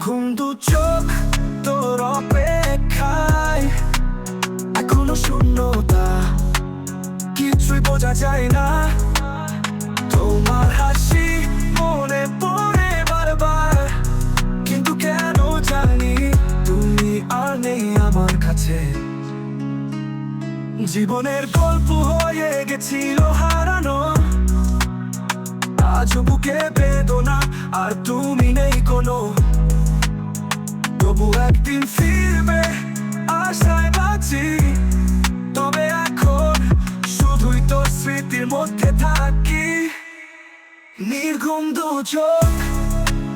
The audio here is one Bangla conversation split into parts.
নির্ঘুম চোখ তোর অপেক্ষায়, এখনো শূন্যতা, কিছুই বোঝা যায় না। তোমার হাসি মনে পড়ে বারবার, কিন্তু কেন জানি তুমি আর নেই আমার কাছে। জীবনের গল্প হয়ে গেছিল হারানো, আজ বুকে বেদনা আর তুমি নেই কোনো। তবু একদিন ফিরবে আশায় বাঁচি, তবে এখন শুধুই তোর স্মৃতির মধ্যে থাকি। নির্ঘুম চোখ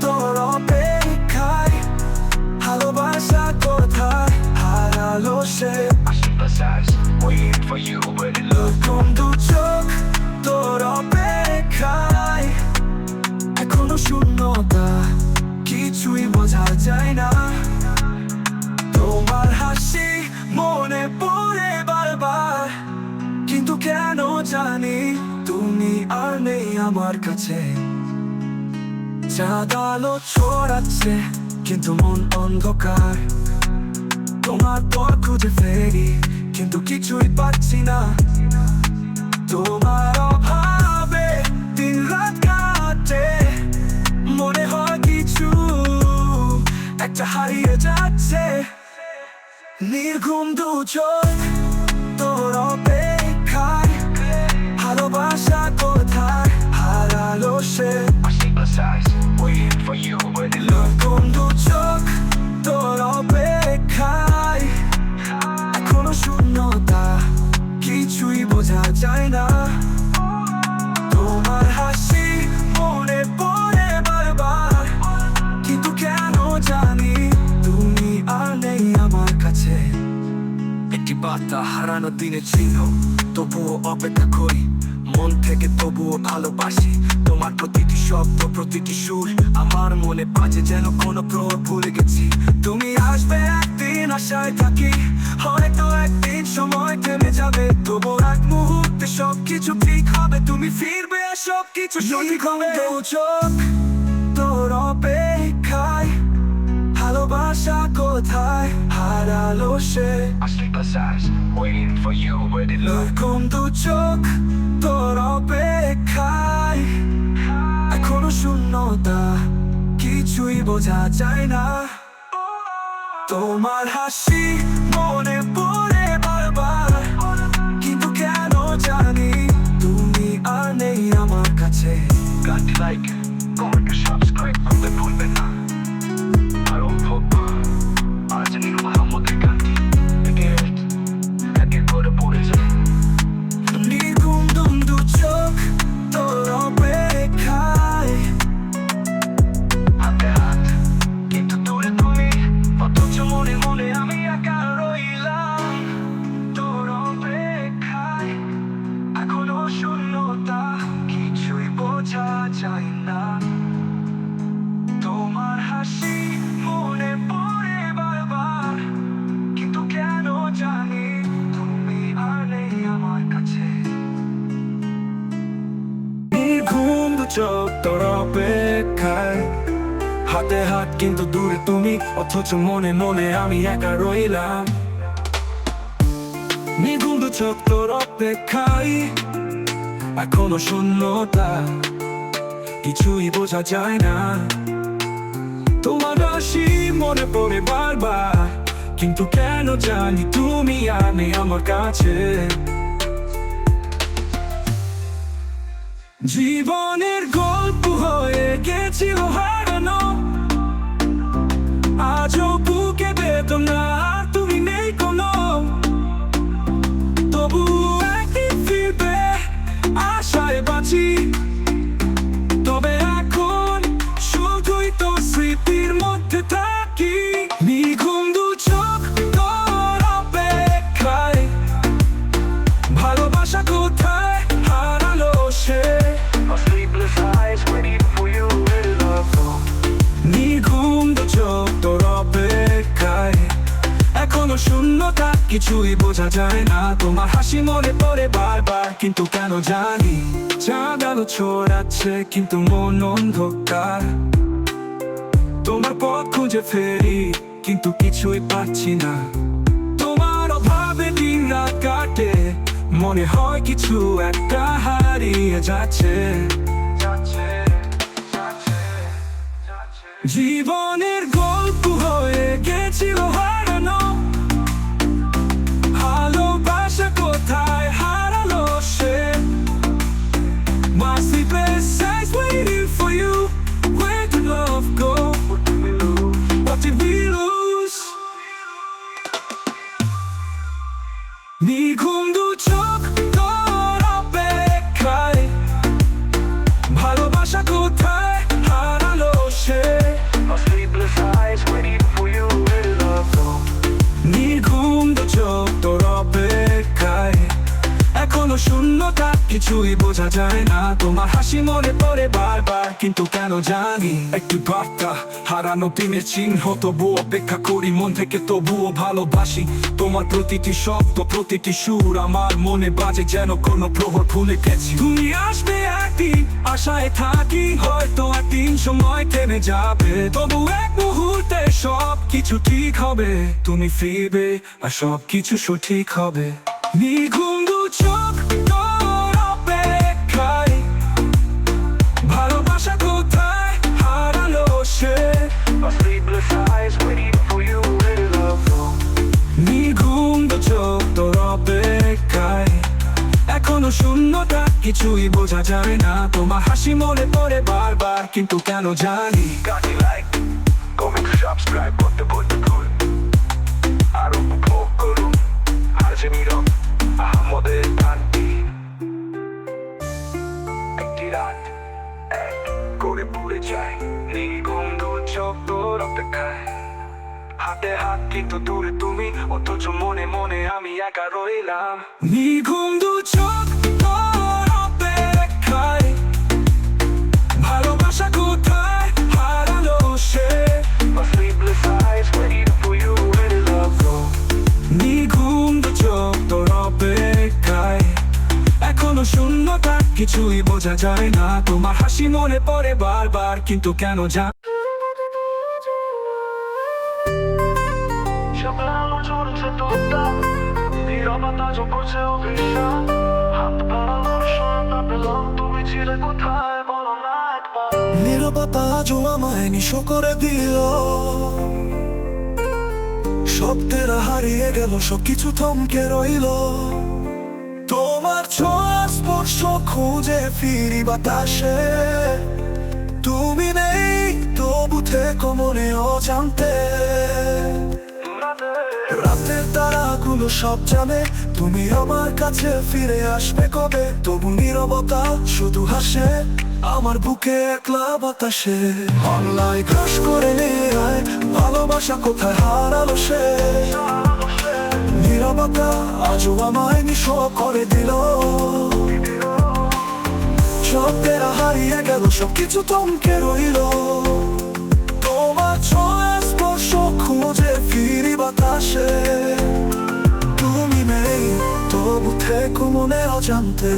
তোর অপেক্ষায়, ভালোবাসা কোথায় হারালো সে। নির্ঘুম চোখ তোর অপেক্ষায়, এখনো শূন্যতা, কিছুই বোঝা যায় না। তোমার হাসি মনে পড়ে বারবার, কিন্তু কেন জানি তুমি আর নেই আমার কাছে। চাঁদ আলো ছড়াচ্ছে কিন্তু মন অন্ধকার, তোমার পর খুঁজে ফেরি কিন্তু কিছুই পাচ্ছি না। তোমার অভাবে দিন রাত কাটে, মনে হয় কিছু একটা হারিয়ে যাচ্ছে। নির্ঘুম চোখ তোর অপেক্ষায়, ভালোবাসা কোথায় হারালো সে। নির্ঘুম চোখ তোর অপেক্ষায়, এখনো শূন্যতা, কিছুই বোঝা যায় না। তোমার হাসি মনে পড়ে বারবার, কিন্তু কেন জানি তুমি আর নেই আমার কাছে। একটি বার্তা হারানো দিনের চিহ্ন, তবুও অপেক্ষা করি মন থেকে, তবুও ভালোবাসি। তোমার প্রতিটি শব্দ প্রতিটি সুর আমার মনে বাজে, যেন কোনো প্রহর ভুলে গেছি। তুমি আসবে একদিন আশায় থাকি, হয়তো একদিন সময় থেমে যাবে, তবু এক মুহূর্তে সবকিছু ঠিক হবে। তুমি ফিরবে আর সবকিছু সঠিক হবে। চোখ তোর অপেক্ষায়, ভালোবাসা কোথায় হারালো সে। নির্ঘুম চোখ তোর অপেক্ষায়, এখনো শূন্যতা, কিছুই বোঝা যায় না। তোমার হাসি মনে পড়ে বারবার, কিন্তু কেন জানি তুমি আর নেই আমার কাছে। গানটি লাইক কমেন্ট সাবস্ক্রাইব করতে ভুলবেন না। আরো হোক আজ নীল মোহাম্মদের গানটি একে করে পড়ে যায়। নির্ঘুম চোখ তোর অপেক্ষায়, হাতে হাত কিন্তু দূরে তুমি, অথচ মনে মনে আমি একা রইলাম। তোর অপেক্ষায়, এখনো শূন্যতা, কিছুই বোঝা যায় না। তোমার হাসি মনে পড়ে বারবার, কিন্তু কেন জানি তুমি আর নেই আমার কাছে। নির্ঘুম চোখ তোর অপেক্ষায়, হাতে হাত কিন্তু দূরে তুমি, অথচ মনে মনে আমি একা রইলাম। নির্ঘুম চোখ তোর অপেক্ষায়, এখনো শূন্যতা, কিছুই বোঝা যায় না। তোমার হাসি মনে পড়ে বারবার, কিন্তু কেন জানি তুমি আর নেই আমার কাছে। জীবনের গল্প হয়ে গেছিল হারানো, আজও বুকে বেদনা আর তুমি নেই কোনো। তবু একদিন ফিরবে আশায় বাঁচি, তবে এখন শুধুই তোর স্মৃতির মধ্যে থাকি। নির্ঘুম চোখ তোর অপেক্ষায়, ভালোবাসা কোথায় হারালো সে। নির্ঘুম চোখ তোর অপেক্ষায়, এখনো শূন্যতা, কিছুই বোঝা যায় না। তোমার হাসি মনে পড়ে বারবার, কিন্তু কেন জানি চাঁদ আলো ছড়াচ্ছে কিন্তু মন অন্ধকার। তোমার পথ খুঁজে ফেরি কিন্তু কিছুই পাচ্ছি না। তোমার অভাবে দিন রাত কাটে, মনে হয় কিছু একটা হারিয়ে যাচ্ছে। জীবনের গল্প হয়ে গেছিল হারানো, ভালোবাসা কোথায় হারালো সে? My sleepless nights waiting for you. Where did love go? What did we lose? নিঘুম দু চোখ তোর অপেক্ষায়, ভালোবাসা কোথায় হারালো সে? My sleepless nights waiting for you. Where did love go? নিঘুম দু চোখ তোর অপেক্ষায়, এখনো শূন্যতা, কিছুই বোঝা যায় না। তোমার হাসি মনে পড়ে বারবার, কিন্তু কেন জানি একটু বার্তা, হারানো দিনের চিহ্ন। তবুও অপেক্ষা করি মন থেকে, তবুও ভালোবাসি। তোমার প্রতিটি শব্দ, প্রতিটি সুর আমার মনে বাজে, যেন কোনো প্রহর ভুলে গেছি। তুমি আসবে একদিন, আশায় থাকি, হয়তো একদিন সময় থেমে যাবে। তবু এক মুহূর্তে সব কিছু ঠিক হবে। তুমি ফিরবে আর সব কিছু সঠিক হবে। নিঘুম দু চোখ তোর অপেক্ষায়, ভালোবাসা কোথায় হারালো সে? নিঘুম দু চোখ তোর অপেক্ষায়, এখনো শূন্যতা, কিছুই বোঝা যায় না। তোমার হাসি মনে পড়ে বারবার, কিন্তু কেন জানি। সাবস্ক্রাইব করতে বলতে ভুল, আর উপভোগ করুন আজ নীরব আহমদের গানটি। একটি রাত এক করে পুড়ে যায়, নিঘুম দু চোখ তোর অপেক্ষায়। হাতে হাত কিন্তু দূরে তুমি, অথচ মনে মনে আমি একা রইলাম। নিঘুম দু চোখ তোর অপেক্ষায়, ভালোবাসা কোথায় হারালো সে? নিঘুম দু চোখ তোর অপেক্ষায়, এখনো শূন্যতা, কিছুই বোঝা যায় না। তোমার হাসি মনে পড়ে বারবার, কিন্তু কেন জানি। নীরবতা আজও আমায় নিঃস্ব করে দিল, শব্দের হারিয়ে গেল, সবকিছু থমকে রইল। তোমার ছোঁয়া স্পর্শ খুঁজে ফিরি বাতাসে, তুমি নেই তবু থেকো মনে অজান্তে। রাতের তারাগুলো সব জানে, তুমি আমার কাছে ফিরে আসবে কবে? তবু নীরবতা শুধু হাসে আমার বুকে একলা বাতাসে। অনলাইন ক্রাশ করে নেয়, ভালোবাসা কোথায় হারালো সে? নীরবতা আজও আমায় নিঃস্ব করে দিল, শব্দের হারিয়ে গেল, সবকিছু থমকে রইল। তোমার ছোঁয়া স্পর্শ খুঁজে ফিরি বাতাসে, তুমি নেই তবু থেকো মনে অজান্তে।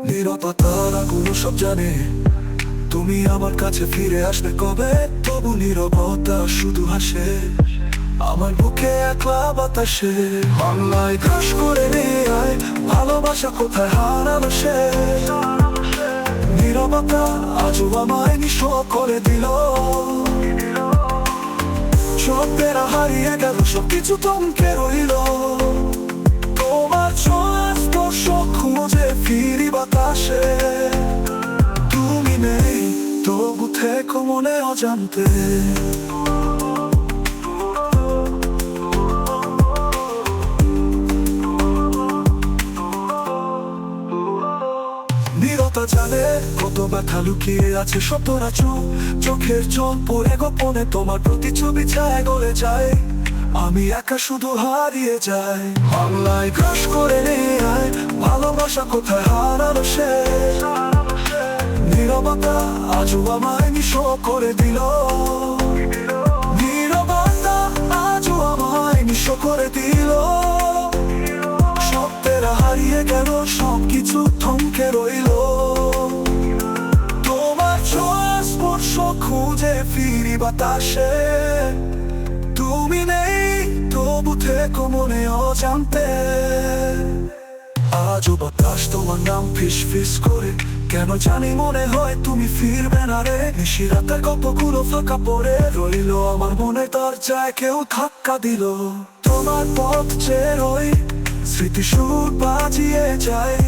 নীরবতারাগুলো সব জানে, তুমি আমার কাছে ফিরে আসবে কবে? তবু নীরবতা শুধু হাসে আমার বুকে একলা বাতাসে। বাংলায় ক্রাশ করে নেয়, ভালোবাসা কোথায় হারালো সে? নীরবতা আজও আমায় নিঃস্ব করে দিল, শব্দের হারিয়ে গেল, সবকিছু থমকে রইল। তোমার ছোঁয়া স্পর্শ খুঁজে ফিরি বাতাসে, তুমি নেই তবু থেকো মনে অজান্তে। নীরবতা জানে কত ব্যথা লুকিয়ে আছে, শব্দরা চোখের জল পড়ে গোপনে তোমার প্রতিছবি ছায় গলে যায়। আমি একা শুধু হারিয়ে যাই, বাংলায় ক্রাশ করে নেয়, ভালোবাসা কোথায় হারালো সে? নীরবতা আজও আমায় নিঃস্ব করে দিল, নীরবতা আজও আমায় নিঃস্ব করে দিল। শব্দের হারিয়ে গেল, সবকিছু থমকে রইল। তোমার ছোঁয়া স্পর্শ খুঁজে ফিরি বাতাসে। তুমি নেই তবু থেকো মনে অজান্তে। আজও বাতাস তোমার নাম ফিস ফিস করে, কেন জানি মনে হয় তুমি ফিরবে না রে। নিশিরাতের গল্পগুলো ফাঁকা পড়ে রইল আমার মনে, দরজায় কেউ ধাক্কা দিল। তোমার পথ চেয়ে রই, স্মৃতি সুর বাজিয়ে যায়।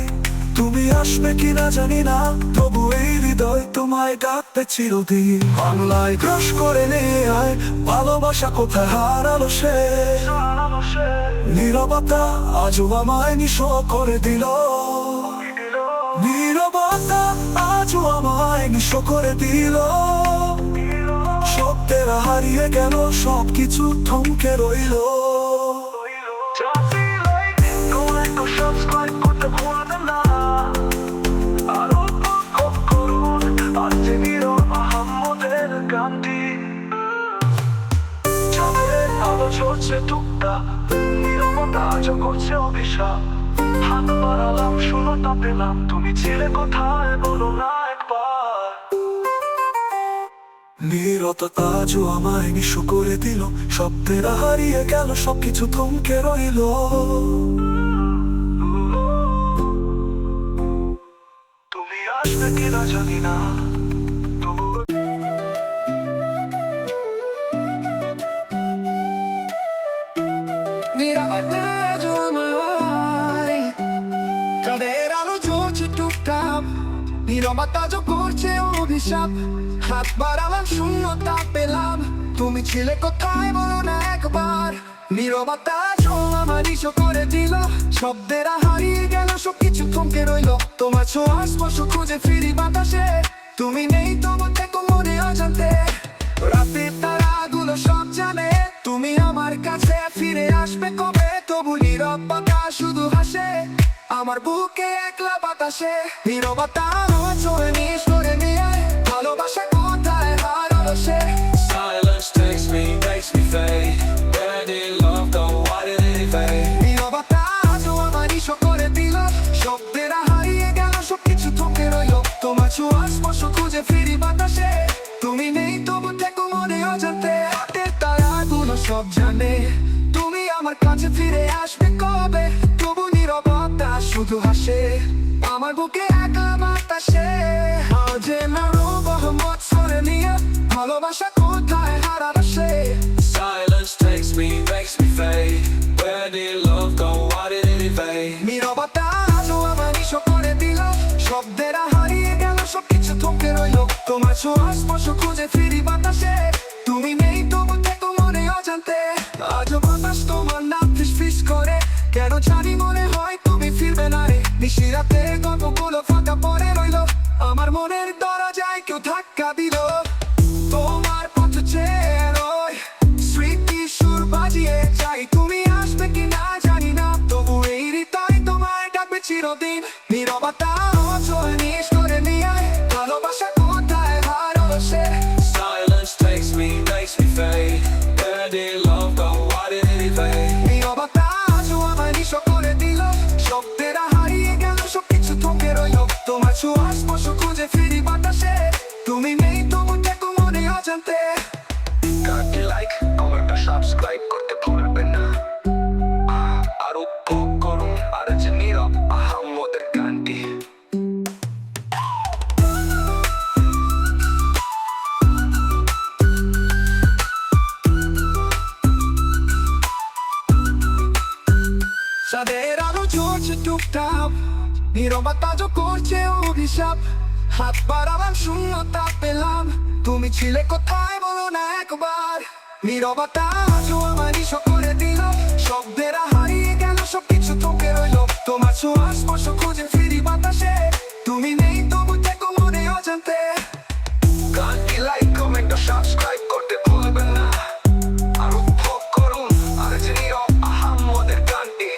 তুমি আসবে কিনা জানি না, তবু এই হৃদয় তোমায় ডাকবে চিরদিন। বাংলায় ক্রস করে নিয়ে আয়, ভালোবাসা কোথায় হারালো সে। নীরবতা আজও আমায় নিঃস্ব করে দিল। নীরবতা আজও আমায় নিঃস্ব করে দিল। শব্দের হারিয়ে গেল, সবকিছু থমকে রইল। সাবস্ক্রাইব করতে ভুলবেন না। আরো করুন আজমির আহমদের গানটি। চাঁদের আলো ঝরছে টুকটাক, নীরবতা আজও করছে অভিশাপ। হাত বাড়ালাম শূন্যতা পেলাম, তুমি ছিলে কোথায় বলো না একবার। নীরবতা আজও আমায় নিঃস্ব করে দিল। শব্দের হারিয়ে গেল, সবকিছু থমকে রইল। আসবে কিনা জানি না, চাঁদের আলো জ্বলছে টুকটাক, নীরবতা আজও করছে অভিশাপ। হাত বাড়ালাম শূন্যতা পেলাম, তুমি ছিলে কোথায় বলো না একবার। নীরবতা আজও আমার নিঃস্ব করে দিল। শব্দের হারিয়ে গেল, সবকিছু থমকে রইল। তোমার ছোঁয়া স্পর্শ খুঁজে ফিরি বাতাসে। তুমি নেই তবু থেকো মনে অজান্তে। রাতের তারাগুলো সব জানে, তুমি আমার কাছে ফিরে আসবে কবে। তবু নীরবতা শুধু হাসে আমার বুকে একলা বাতাসে। নীরবতা আমার চোখে নিস করে নিয়ে, ভালোবাসা কোথায় হারালো সে। Silence takes me, makes me fade. Where did love go? Why did it fade? নীরবতা আজও আমার নিঃস্ব করে দিল। শব্দের হারিয়ে গেল, সবকিছু থমকে রইল। তোমার ছোঁয়া স্পর্শ খুঁজে ফিরি বাতাসে। তুমি নেই তবু থেকো মনে অজান্তে। রাতের তারাগুলো সব জানে, তুমি আমার কাছে ফিরে আসবে কবে। তবু নীরবতা শুধু হাসে আমার বুকে একলা বাতাসে। আজ না রহমত সরে নিয়ে, ভালোবাসা কোথায় হারালো সে। Silence takes me, makes me fade. Where did love go? Why did it fade? নীরবতা আজও আমার নিঃস্ব করে দিল। শব্দের হারিয়ে গেল, সবকিছু থমকে রইল। তোমার ছোঁয়া স্পর্শ খুঁজে ফিরি বাতাসে। তুমি নেই তবু থেকো মনে অজান্তে। আজও বাতাস তোমার নাম ফিস ফিস করে, কেন জানি মনে হয় তুমি ফিরবে না রে। নিশিরাতে গল্পগুলো ফাঁকা পড়ে রইল, আমার মনের দরজায় কেউ ধাক্কা দিল। তোমার পথ চেয়ে রই, স্মৃতি সুর বাজিয়ে যাই। তুমি আসবে কি না জানি না, তবু এই হৃদয় তোমায় ডাকবে চিরদিন। নীরবতা চলে নিস করে নিয়ে, ভালোবাসা কোথায় হারালো সে। Silence takes me, makes me fade. Where did love go? Why did it fade? নীরবতা আজও আমার নিঃস্ব করে দিল। শব্দের হারিয়ে গেল, সবকিছু থমকে রইল। তোমার ছোঁয়া স্পর্শ খুঁজে ফিরি বাতাসে। তুমি নেই তবু থেকো মনে অজান্তে। গানটি লাইক, কমেন্ট, সাবস্ক্রাইব করতে ভুলবেন না। আরো করুন আরজিনির আহমদের গানটি। চাঁদের আলো জ্বলছে টুকটাক, নীরবতা আজও করছে অভিশাপ। হাত বাড়ালাম শূন্যতা পেলাম, তুমি ছিলে কোথায় বলো না একবার। নীরবতা আজও আমার নিঃস্ব করে দিল। শব্দের হারিয়ে গেল, সবকিছু থমকে রইল। তোমার ছোঁয়া স্পর্শ খুঁজে ফিরি বাতাসে। তুমি নেই তবু থেকো মনে অজান্তে। গানটি লাইক, কমেন্ট, সাবস্ক্রাইব করতে ভুলবেন না। আরো করুন আরজিনির আহমদের গানটি।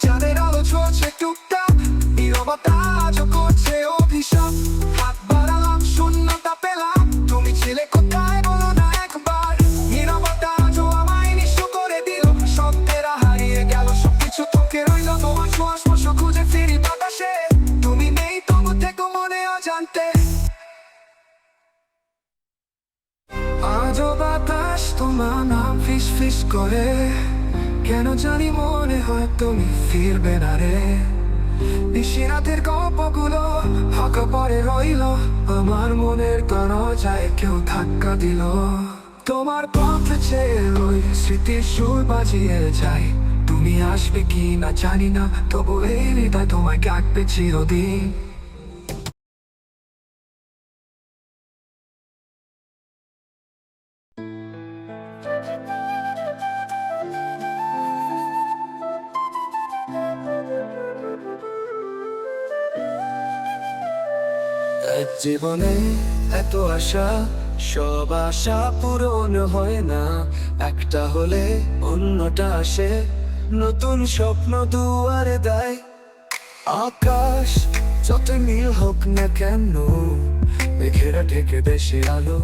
চাঁদের আলো ঝরছে টুকটাক, নীরবতা আজও করছে অভিশাপ। হাত বাড়ালাম শূন্যতা পেলাম, তুমি ছিলে কোথায় বলো না একবার। নীরবতা আজও আমায় নিঃস্ব করে দিল। শব্দের হারিয়ে গেল, সবকিছু থমকে রইল। তোমার ছোঁয়া তোমার নাম ফিস ফিস করে, কেন জানি মনে হয় তুমি ফিরবে না রে। নিশিরাতের গল্পগুলো ফাঁকা পড়ে রইল, আমার মনের দরজায় কেউ ধাক্কা দিল। তোমার পথ চেয়ে ওই স্মৃতির সুর বাজিয়ে যায়, তুমি আসবে কি না জানি না, তবু এই হৃদয় তোমায় ডাকবে চিরদিন। এক জীবনে এত আশা, সব আশা পূরণ হয় না, একটা হলে অন্যটা আসে, নতুন স্বপ্ন দুয়ারে দেয়। আকাশ যত নীল হোক না কেন, মেঘেরা ঢেকে দেশে আলো,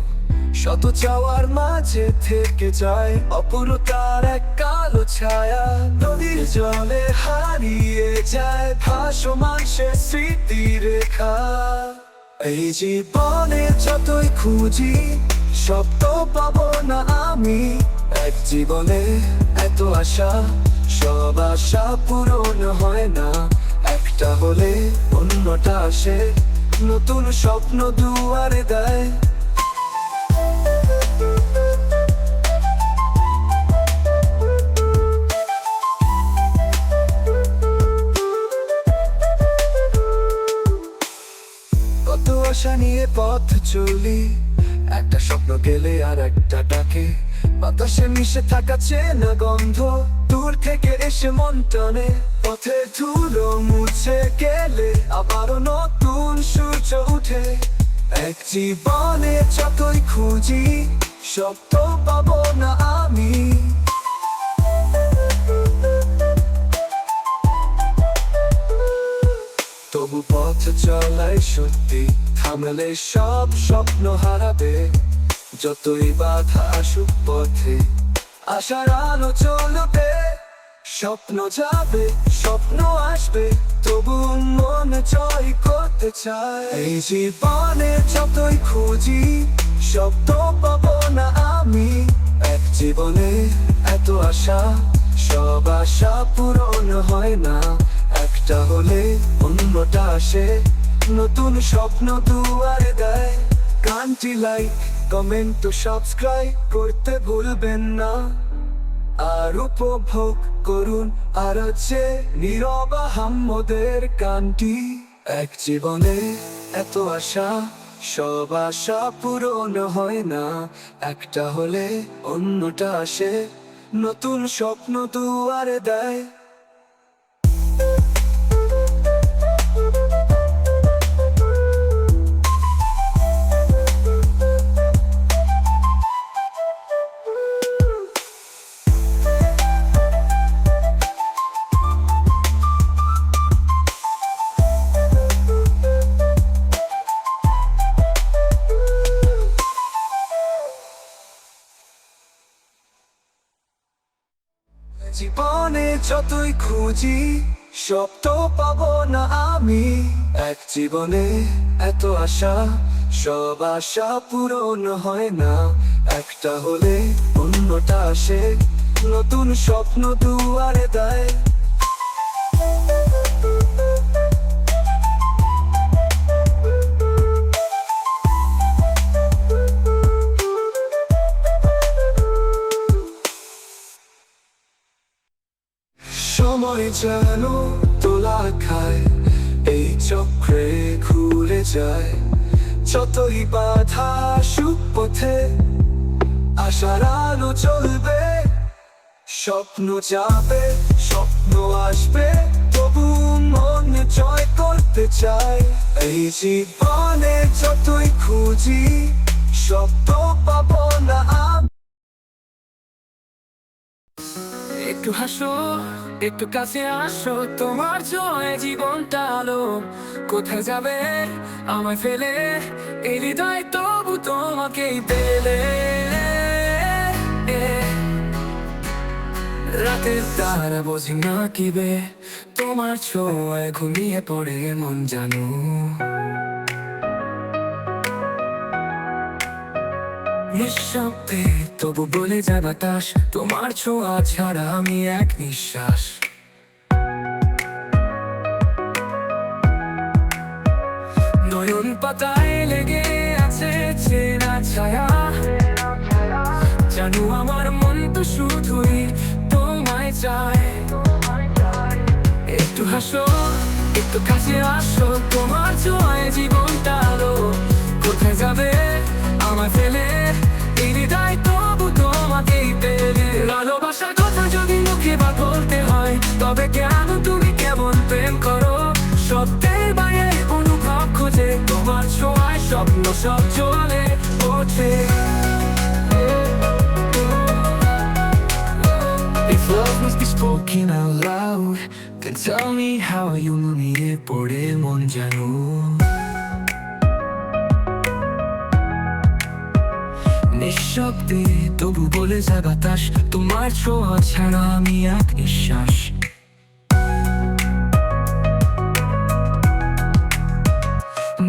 শত চাওয়ার মাঝে থেকে যায় অপূর্ণতার এক কালো ছায়া। নদীর জলে হারিয়ে যায় ভাসমান সে স্মৃতি রেখা। এই জীবনে যতই খুঁজি সব তো পাবো না আমি, এক জীবনে এত আশা, সব আশা পূরণ হয় না, একটা হলে অন্যটা আসে, নতুন স্বপ্ন দুয়ারে দেয়। কত আশা নিয়ে পথ চলি, একটা স্বপ্ন গেলে আর একটা ডাকে, বাতাসে মিশে থাকা চেনা গন্ধ, দূর থেকে এসে মন টানে, পথের ধুলো মুছে গেলে আবারও নতুন সূর্য উঠে। এক জীবনে যতই খুঁজি সব তো পাবো না আমি, তবু পথ চলাই সত্যি, থামলে সব স্বপ্ন হারাবে, যতই বাধা আসুক পথে আশার আলো চলবে। স্বপ্ন যাবে স্বপ্ন আসবে, তবু মন জয় করতে চায়। এই জীবনে যতই খুঁজি সব তো পাবো না আমি, এক জীবনে এত আশা, সব আশা পূরণ হয় না, একটা হলে অন্যটা আসে, নতুন স্বপ্ন দুয়ারে দেয়। গানটি লাইক কমেন্ট ও সাবস্ক্রাইব করতে ভুলবেন না, আর উপভোগ করুন আর আছে নীরব আহম্মদের গানটি। এক জীবনে এত আশা, সব আশা পূরণ হয় না, একটা হলে অন্যটা আসে, নতুন স্বপ্ন দুয়ারে দেয়। জীবনে যতই খুঁজি সব তো পাবো না আমি, এক জীবনে এত আশা, সব আশা পূরণ হয় না, একটা হলে অন্যটা আসে, নতুন স্বপ্ন দুয়ারে দেয়। সময় যেন তোলা খায়, এই চক্রে ঘুরে যায়, যতই বাধা আসুক পথে আশার আলো চলবে। স্বপ্ন যাবে স্বপ্ন আসবে, তবু মন জয় করতে চায়। এই জীবনে যতই খুঁজি সব তো পাবো না আমি। একটু হাসো একটু কাছে আসো, তোমার জয় জীবনটা আলো। কোথায় যাবে আমায় ফেলে, এই হৃদয় তবু তোমাকেই পেলে। রাতের তারা বোঝে না কিবে, তোমার ছোঁয়ায় ঘুমিয়ে পড়ে মন জানো। নিঃশব্দে তবু বলে যায় বাতাস, তোমার ছোঁয়া ছাড়া আমি এক নিঃশ্বাস। নয়ন পাতায় লেগে আছে চেনা ছায়া, জানো আমার মন তো শুধুই তোমায় চায়। একটু হাসো, একটু কাছে আসো, তোমার ছোঁয়ায় জীবনটা আলো। কোথায় যাবে আমার ফেলে, এই হৃদয় তবু তোমাকেই পেলে। ভালোবাসার কথা যদি মুখে বা বলতে হয়, তবে কেন তুমি কেমন প্রেম করো? সত্যের বাইরে অনুভব খোঁজে, তোমার ছোঁয়ায় স্বপ্ন সব চলে ওঠে। If love must be spoken out loud, then tell me how you নিয়ে পড়ে মন জানো। নিঃশব্দে তবু বলে যায় বাতাস, তোমার ছোঁয়া ছাড়া আমি এক নিঃশ্বাস।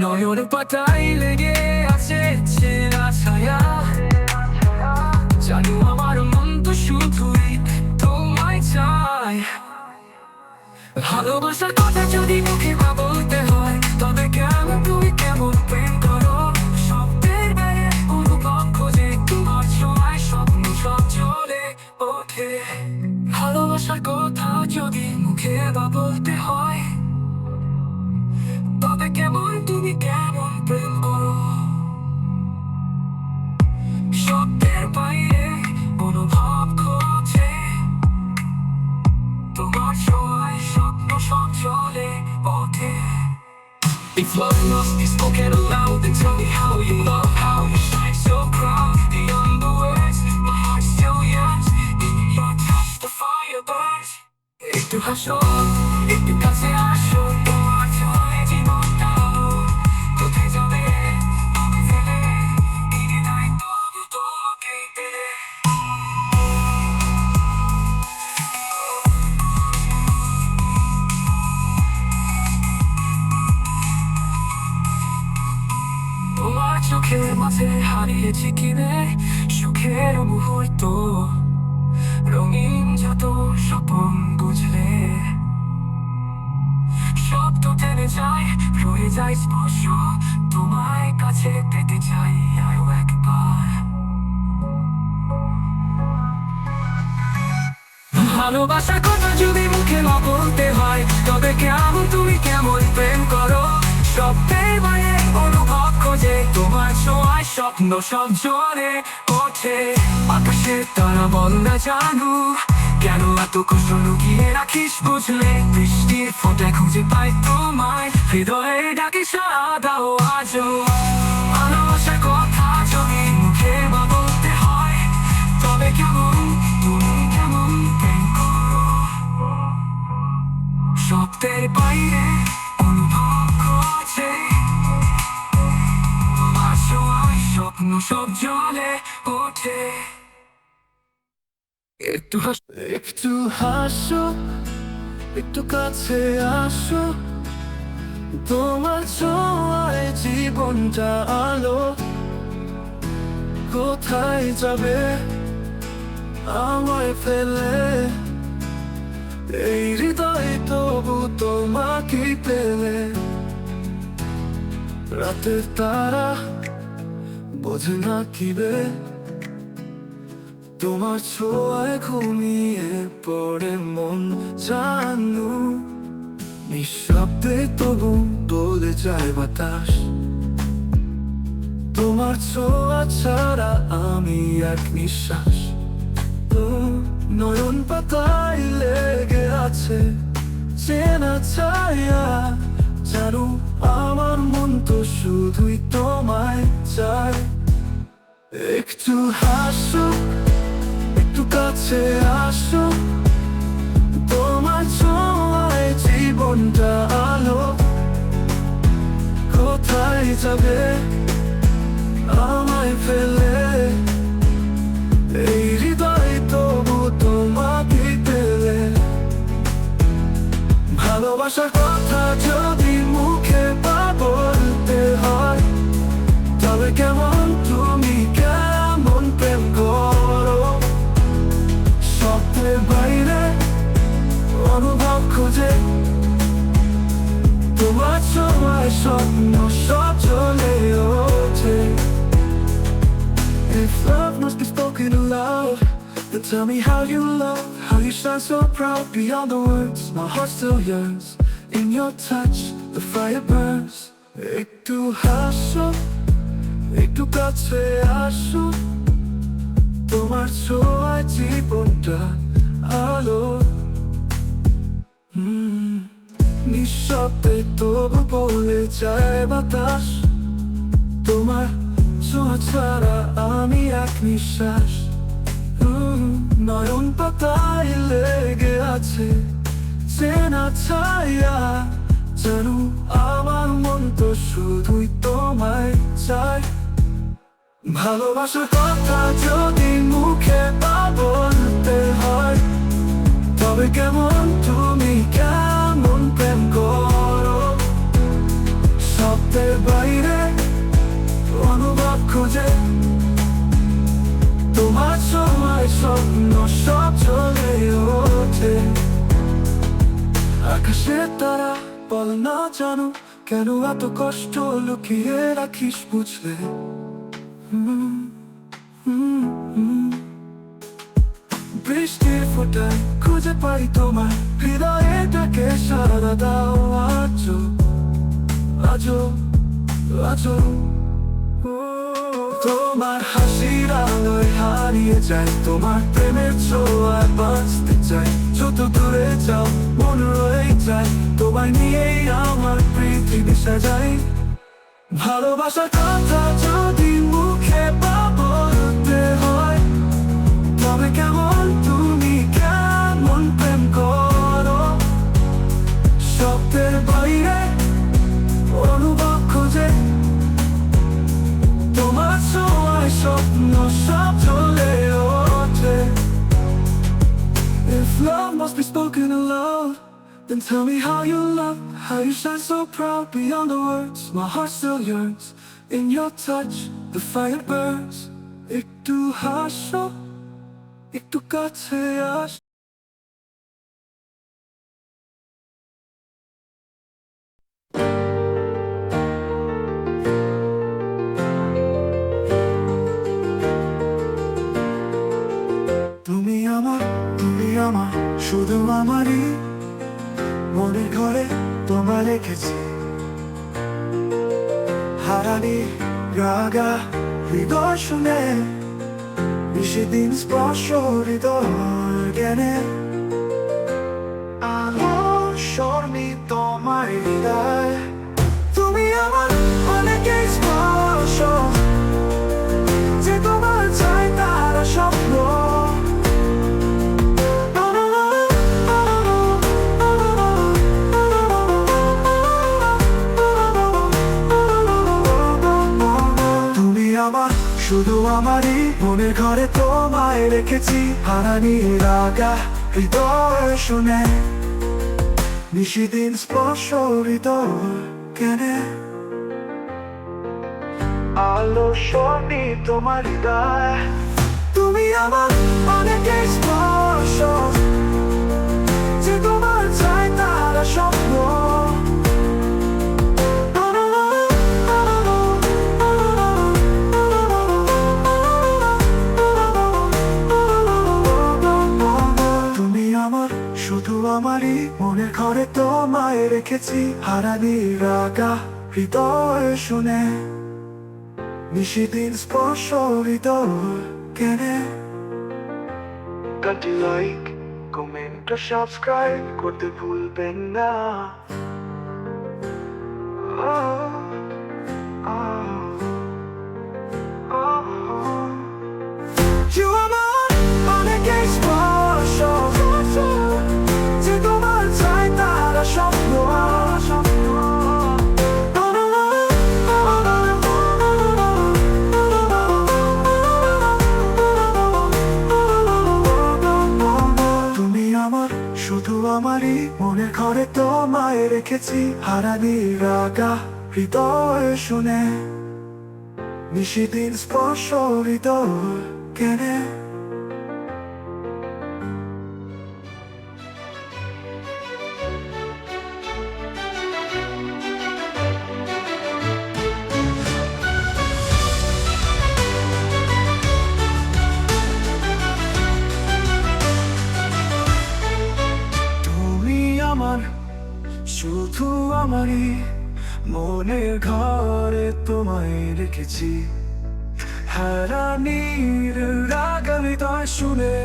নয়নের পাতায় লেগে আছে চেনা ছায়া, জানো আমার মন তো শুধুই তোমায় চায়। ভালোবাসার কথা যদি মুখে বা বলতে হয়, তবে কেমন তুমি কেমন প্রেম করো? শব্দের বাইরে অনুভব খোঁজে, তোমার ছোঁয়ায় স্বপ্ন সব চলে ওঠে। ভালোবাসার কথা যদি মুখে বা বলতে হয়, তবে কেমন তুমি কেমন প্রেম করো? শব্দের বাইরে অনুভব খোঁজে, তোমার ছোঁয়ায় স্বপ্ন সব চলে ওঠে। If love must be spoken aloud, then tell me how you love, how you shine so proud. Beyond the words, my heart still yearns. In your touch, the fire burns. একটু হাসো, একটু কাছে আসো, তোমার ছোঁয়ায় জীবনটা আলো। কোথায় যাবে আমি ফেলে, এই হৃদয় তবু তোমাকেই পেলে। তোমার চোখের মাঝে হারিয়েছি কিনে সুখের মুহূর্ত, রঙিন যত স্বপন বুঝলে শব্দ টেনে যায়, রয়ে যায় স্পর্শ, তোমায় কাছে পেতে চাই আরো একবার। ভালোবাসার কথা যদি মুখে না বলতে হয়, তবে কেমন তুমি কেমন প্রেম করো? শব্দের বাইরে অনুভব খোঁজে, তোমার ছোঁয়ায় স্বপ্ন সব জ্বলে ওঠে। আকাশের তারা বল না জানু, কেন এত কষ্ট লুকিয়ে রাখিস বুঝলে? বৃষ্টির ফোঁটায় খুঁজে পাই তোমায়, হৃদয়ে ডাকি সাড়া দাও আজও। ভালোবাসার কথা যদি মুখে বা বলতে হয়, তবে কেমন তুমি কেমন প্রেম করো? শব্দের বাইরে অনুভব খোঁজে, তোমার ছোঁয়ায় স্বপ্ন সব জ্বলে ওঠে। একটু হাসো, একটু কাছে আসো, তোমার ছোঁয়ায় জীবনটা আলো। কোথায় যাবে আমায় ফেলে, এই হৃদয় তবু তোমাকেই পেলে। রাতের তারা বোঝে না কিবে, তোমার ছোঁয়ায় ঘুমিয়ে পড়ে মন জানু। নিঃশব্দে তবু বলে যায় বাতাস, তোমার ছোঁয়া ছাড়া আমি এক নিঃশ্বাস। নয়ন পাতায় লেগে আছে চেনা ছায়া, জানো আমার মন তো শুধুই তোমায় চায়। একটু হাসো, একটু কাছে আসো, তোমার ছোঁয়ায় জীবনটা আলো। কোথায় যাবে আমায় ফেলে, এই হৃদয় তবু তোমাকেই পেলে। ভালোবাসার কথা যদি মুখে বা বলতে হয়, তবে কেমন তুমি কেমন স্বপ্ন সব জ্বলে ওঠে। If love must be spoken aloud, then tell me how you love, how you shine so proud beyond the words. My heart still yearns. In your touch, the fire burns. একটু হাসো, একটু কাছে আসো, তোমার ছোঁয়ায় জীবনটা আলো। নিঃশব্দে তবু বলে যায় বাতাস, তোমার ছোঁয়া ছাড়া আমি এক নিঃশ্বাস। নয়ন পাতায় লেগে আছে চেনা ছায়া, জানো আমার মন তো শুধুই তোমায় চায়। ভালোবাসার কথা যদি মুখে তা বলতে হয়, তবে কেমন তুমি কেমন প্রেম করো, শব্দের বাইরে অনুভব খুঁজে, তোমার সময় স্বপ্ন সব জ্বলে ওঠে। আকাশের তারা বল না জানো, কেন এত কষ্ট লুকিয়ে রাখিস বুঝলে। বৃষ্টির ফোঁটায় খুঁজে পাই তোমার হৃদয়টাকে সারা দাও আজো আজো আজো। তোমার হাসির আলোয় হারিয়ে যায়, তোমার প্রেমের ছোঁয়ায় বাঁচতে চাই। যত দূরে যাও মন রয়ে যায়, তোমায় নিয়েই আমার পৃথিবী সাজাই। ভালোবাসার কথা যদি মুখে বা বলতে হয়, তবে কেমন তুমি কেমন প্রেম করো, শব্দের বাইরে অনুভব খুঁজে, তোমার ছোঁয়ায় স্বপ্ন সব জ্বলে ওঠে। If love must be spoken aloud, then tell me how you love, how you shine so proud beyond the words. My heart still yearns. In your touch, the fire burns. একটু হাসো, একটু কাছে আসো। তুমি আমার শুধু আমারই, মনের ঘরে তোমায় রেখেছি। হারানি রাগা হৃদয় শুনে, নিশিদিন স্পর্শ হৃদয় জ্ঞানে, আলোর স্বর্ণি তোমার হৃদয়। তুমি আমার অনেকেই স্পর্শ, যে তোমার চাই তারা স্বপ্ন। শুধু আমারই মনের ঘরে তোমায় রেখেছি। হারানি রাগা হৃদয় শুনে, নিশিদিন স্পর্শ হৃদয় কেনে, আলো স্বর্ণি তোমার হৃদয়। তুমি আমার অনেকের স্পর্শ, যে তোমার চাই তারা স্বপ্ন। শুধু আমারই মনের ঘরে তোমায় রেখেছি। হারানি রাগা হৃদয় শুনে, নিশিদিন স্পর্শ হৃদয় কেনে। গানটি লাইক, কমেন্ট ও সাবস্ক্রাইব করতে ভুলবেন না। অনেকের স্পর্শ, যে তোমার চাই তারা স্বপ্ন। তুমি আমার শুধু আমারই মনের ঘরে তোমায় রেখেছি। হারানি রাগা হৃদয় শুনে, নিশিদিন স্পর্শ হৃদয় কেনে। রেখেছি। হারানির রাগ হৃদয় শুনে,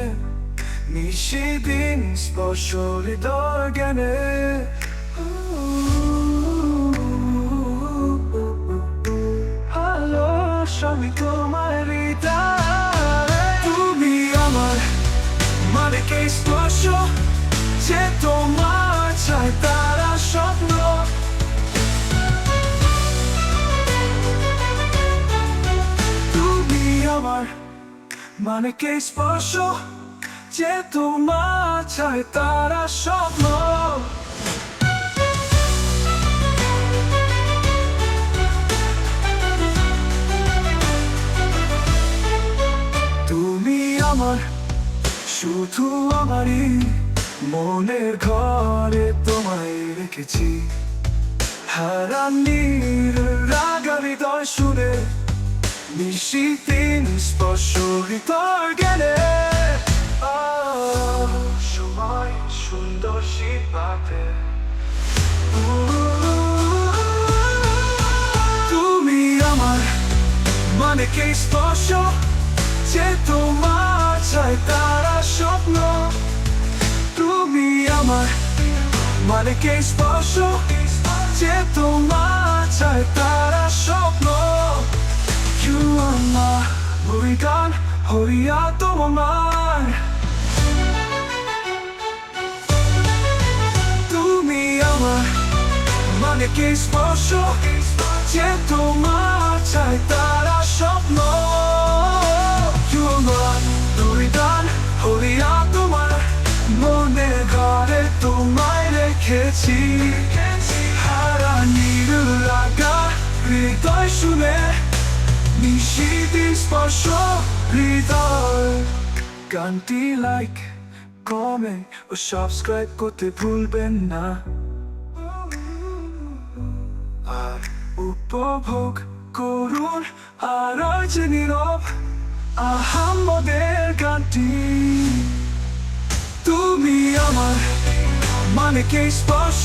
নিশিদিন স্পর্শ হৃদয় জ্ঞানে। ভালো সবই তোমার হৃদয়। তুমি আমার মানে কে স্পর্শ, যে তোমার চাই তারা স্বপ্ন। তুমি আমার মানে কে স্পর্শ, যে তোমার চাই তারা স্বপ্ন। তুমি আমার শুধু আমারই মনের ঘরে তোমায় রেখেছি। হারানির রাগ হৃদয় শুনে, নিশিদিন স্পর্শ হৃদয় জ্ঞানে। সময় সুন্দর শীতে, তুমি আমার মানে কে স্পর্শ, যে তোমার চাই তারা স্বপ্ন। তুমি আমার মানে কে স্পর্শ, যে তোমার চাই তারা স্বপ্ন। You are my hurricane, হরিয়া তোমার। তুমি আমার মানে কে স্পর্শ, যে তোমার চাই তারা স্বপ্ন। You are my hurricane, হরিয়া তোমার। মনের ঘরে তোমায় রেখেছি। হারানির রাগা হৃদয় শুনে, নিশিদিন স্পর্শ হৃদয়। গানটি লাইক, কমেন্ট ও সাবস্ক্রাইব করতে ভুলবেন না। আর উপভোগ করুন আর যে নীরব আহাম্মদের গানটি। তুমি আমার মানে কে স্পর্শ,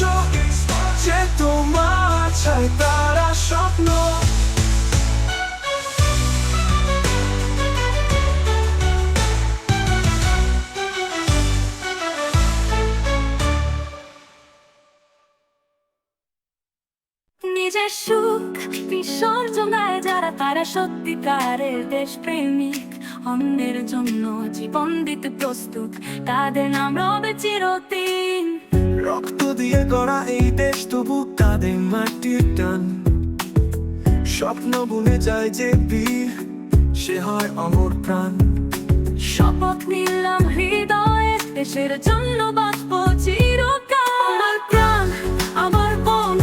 যে তোমার চাই তারা স্বপ্ন। নিজের সুখ বিসর্জনায় যারা তারা সত্যিকারের দেশপ্রেমিক, অন্যের জন্য জীবন দিতে প্রস্তুত, তাদের নাম রবে চিরদিন। রক্ত দিয়ে গড়া এই দেশ, তবু তাদের মাটির টান। স্বপ্ন বুনে যায় যে বীর, সে হয় অমর প্রাণ। শপথ নিলাম হৃদয়ে, দেশের জন্য বাঁচব চিরকাল। আমার প্রাণ, আমার মন,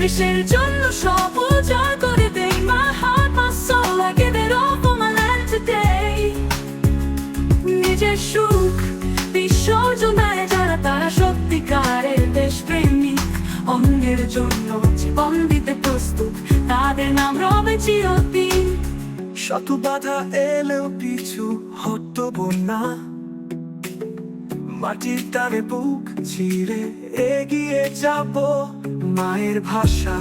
দেশের জন্য সব উজাড় করে দেই। My heart, my soul, I give it all for my land today. নিজের সুখ বিসর্জনায় যারা তারা সত্যিকারের দেশপ্রেমিক, অন্যের জন্য জীবন দিতে প্রস্তুত, তাদের নাম রবে চিরদিন। শত বাধা এলেও পিছু হটব না, মাটির টানে বুক চিরে এগিয়ে যাব। মায়ের ভাষা,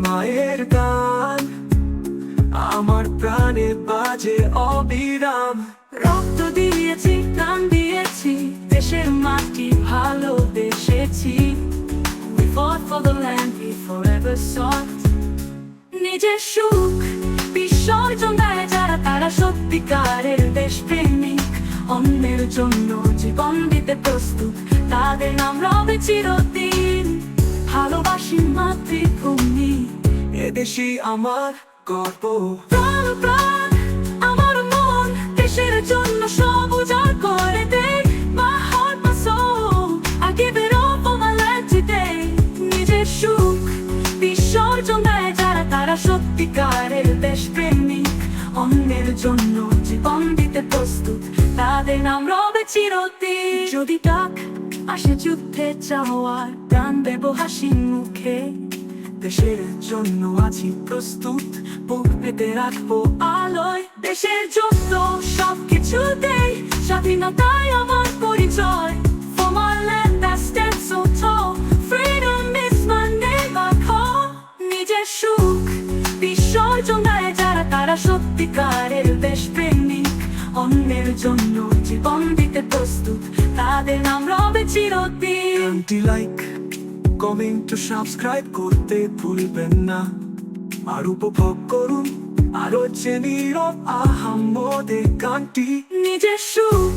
মায়ের গান, আমার প্রাণে বাজে অবিরাম। রক্ত দিয়েছি, প্রাণ দিয়েছি, দেশের মাটি ভালোবেসেছি। We fought for the land we forever sought. নিজের সুখ বিসর্জনায় যারা তারা সত্যিকারের দেশপ্রেমিক, অন্যের জন্য জীবন দিতে প্রস্তুত, তাদের নাম রবে চিরদিন। ভালোবাসি মাতৃভূমি, এদেশই আমার গর্ব। প্রাণ প্রাণ আমার মন, দেশের জন্য সব উজাড় করে দেই। My heart, my soul, I give it all for my land today. নিজের সুখ বিসর্জনায় যারা তারা সত্যিকারের দেশপ্রেমিক, অন্যের জন্য জীবন দিতে প্রস্তুত, তাদের নাম রবে চিরদিন। যদি ডাক আসে যুদ্ধে যাওয়ার, প্রাণ দেব হাসি মুখে। দেশের জন্য আছি প্রস্তুত, বুক পেতে রাখবো আলোয় দেশের জন্য সবকিছু দেই। স্বাধীনতাই আমার পরিচয়। For my land that stands so tall, freedom is my name I call. নিজের সুখ বিশ্ব তারা সত্যিকারের দেশপ্রেমিক, অন্যের জন্য জীবন দিতে প্রস্তুত, তাদের নাম রবে চিরদিন। গানটি লাইক, কমেন্ট ও সাবস্ক্রাইব করতে ভুলবেন না। আর উপভোগ করুন আরো যে নীরব আহাম্মদের গানটি। নিজের সুখ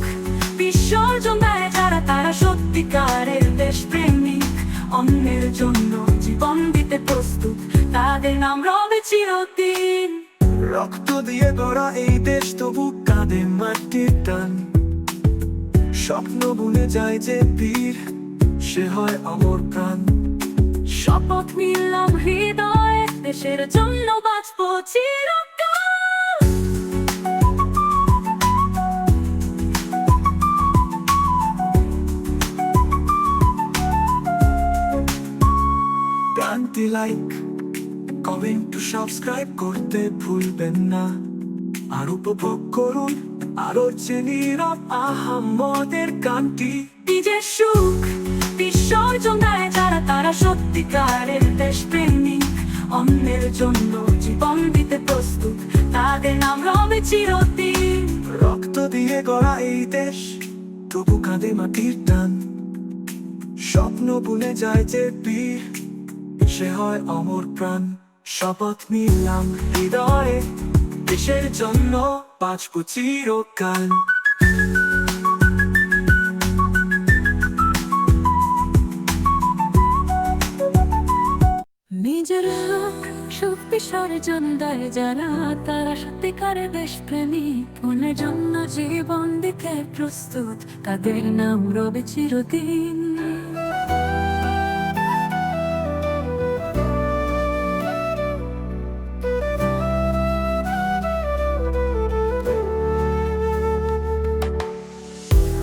বিসর্জন দেয় যারা, তারা সত্যিকারের দেশপ্রেমিক, অন্যের জন্য জীবন দিতে প্রস্তুত, তাদের নাম রবে চিরদিন। রক্ত দিয়ে গড়া এই দেশ, তবু কাঁদে মাটির টান। স্বপ্ন বুনে যায় যে বীর, সে হয় অমর প্রাণ। শপথ নিলাম হৃদয়ে, দেশের জন্য বাঁচবো চিরকাল। গানটি লাইক, কমেন্ট ও সাবস্ক্রাইব করতে ভুলবেন না। আর উপভোগ করুন আরো যে নীরব আহাম্মদের গানটি। নিজের সুখ বিসর্জন দেয় যারা, তারা সত্যিকারের দেশপ্রেমিক, অন্যের জন্য জীবন দিতে প্রস্তুত, তাদের নাম রবে চিরদিন। রক্ত দিয়ে গড়া এই দেশ, তবু কাঁদে মাটির টান। স্বপ্ন বুনে যায় যে বীর, সে হয় অমর প্রাণ। শপথ নিলাম হৃদয়ে, দেশের জন্য বাঁচবো চিরকাল। নিজের সুখ বিসর্জন দেয় যারা, তারা সত্যিকারের দেশপ্রেমিক, অন্যের জন্য জীবন দিতে প্রস্তুত, তাদের নাম রবে চিরদিন।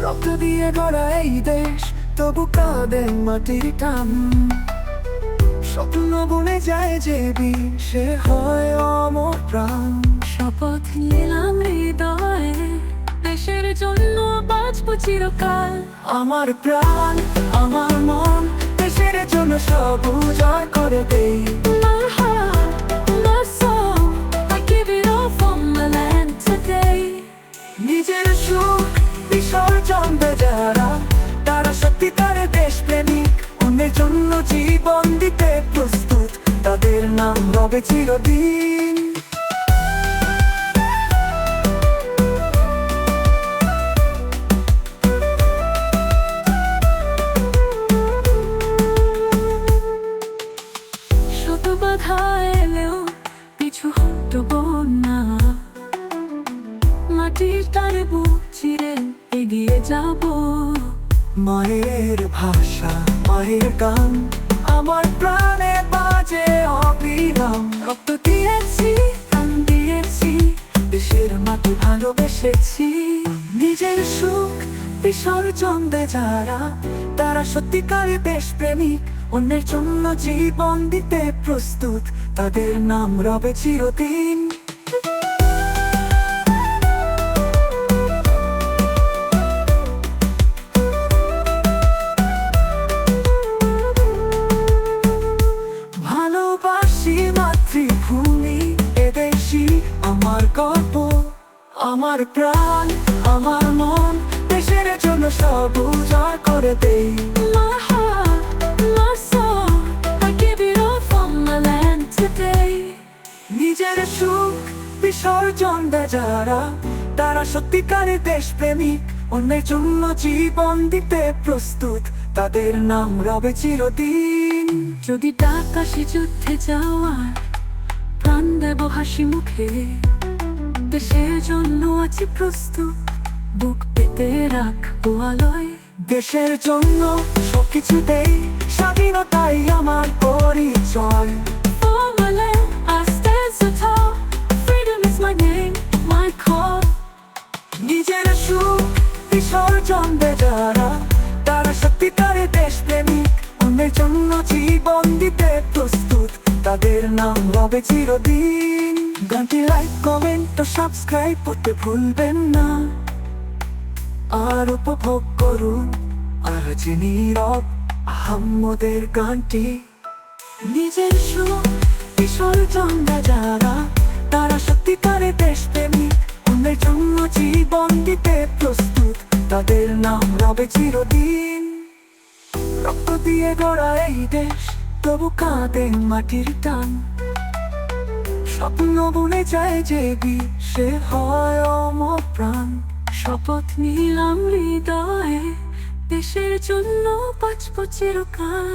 রক্ত দিয়ে গড়া এই দেশ, তবু কাঁদে মাটির টান। স্বপ্ন বুনে যায় যে বীর, সে হয় অমর প্রাণ। শপথ নিলাম হৃদয়ে, দেশের জন্য বাঁচবো চিরকাল। আমার প্রাণ, আমার মন, দেশের জন্য সব উজাড় করে দেই। My heart, my soul, I give it all for my land today. নিজের সুখ বিসর্জন দেয় যারা, তারা সত্যিকারের দেশপ্রেমিক, অন্যের জন্য জীবন দিতে প্রস্তুত, তাদের নাম রবে চিরদিন। শত বাধা এলেও পিছু হটবো না, মাটির টানে বুক চিরে এগিয়ে যাবো। মায়ের ভাষা, মায়ের গান, আমার প্রাণে বাজে অবিরাম। রক্ত দিয়েছি, প্রাণ দিয়েছি, দেশের মাটি ভালোবেসেছি। নিজের সুখ বিসর্জন দেয় যারা, তারা সত্যিকারের দেশপ্রেমিক, অন্যের জন্য জীবন দিতে প্রস্তুত, তাদের নাম রবে চিরদিন। ভালোবাসি মাতৃভূমি, এদেশই আমার গর্ব। আমার প্রাণ, আমার মন, দেশের জন্য সব উজাড় করে দেই। My heart, my soul, I give it all for my land today. নিজের সুখ বিসর্জন দেয় যারা, তারা সত্যিকারের দেশপ্রেমিক, অন্যের জন্য জীবন দিতে প্রস্তুত, তাদের নাম রবে চিরদিন। যদি ডাক আসে যুদ্ধে যাওয়ার, প্রাণ দেব হাসি মুখে, দেশের জন্য আছি প্রস্তুত, বুক পেতে রাখবো আলোয়। দেশের জন্য সবকিছু দেই, স্বাধীনতাই আমার পরিচয়। For my land, I stand so tall, freedom is my name, my call. নিজের সুখ বিসর্জন দেয় যারা, তারা সত্যিকারের দেশপ্রেমিক, অন্যের জন্য জীবন দিতে প্রস্তুত, তাদের নাম রবে চিরদিন। গানটি লাইক, কমেন্ট ও সাবস্ক্রাইব করতে ভুলবেন না। আর উপভোগ করুন আর যে নীরব আহাম্মদের গানটি। নিজের সুখ বিসর্জন দেয় যারা, তারা সত্যিকারের তাদের নাম রবে চিরদিন। রক্ত দিয়ে গড়া এই দেশ, তবু কাঁদে মাটির টান। স্বপ্ন বুনে যায় যে বীর, সে হয় অমর প্রাণ। শপথ নিলাম হৃদয়ে, দেশের জন্য বাঁচব চিরকাল।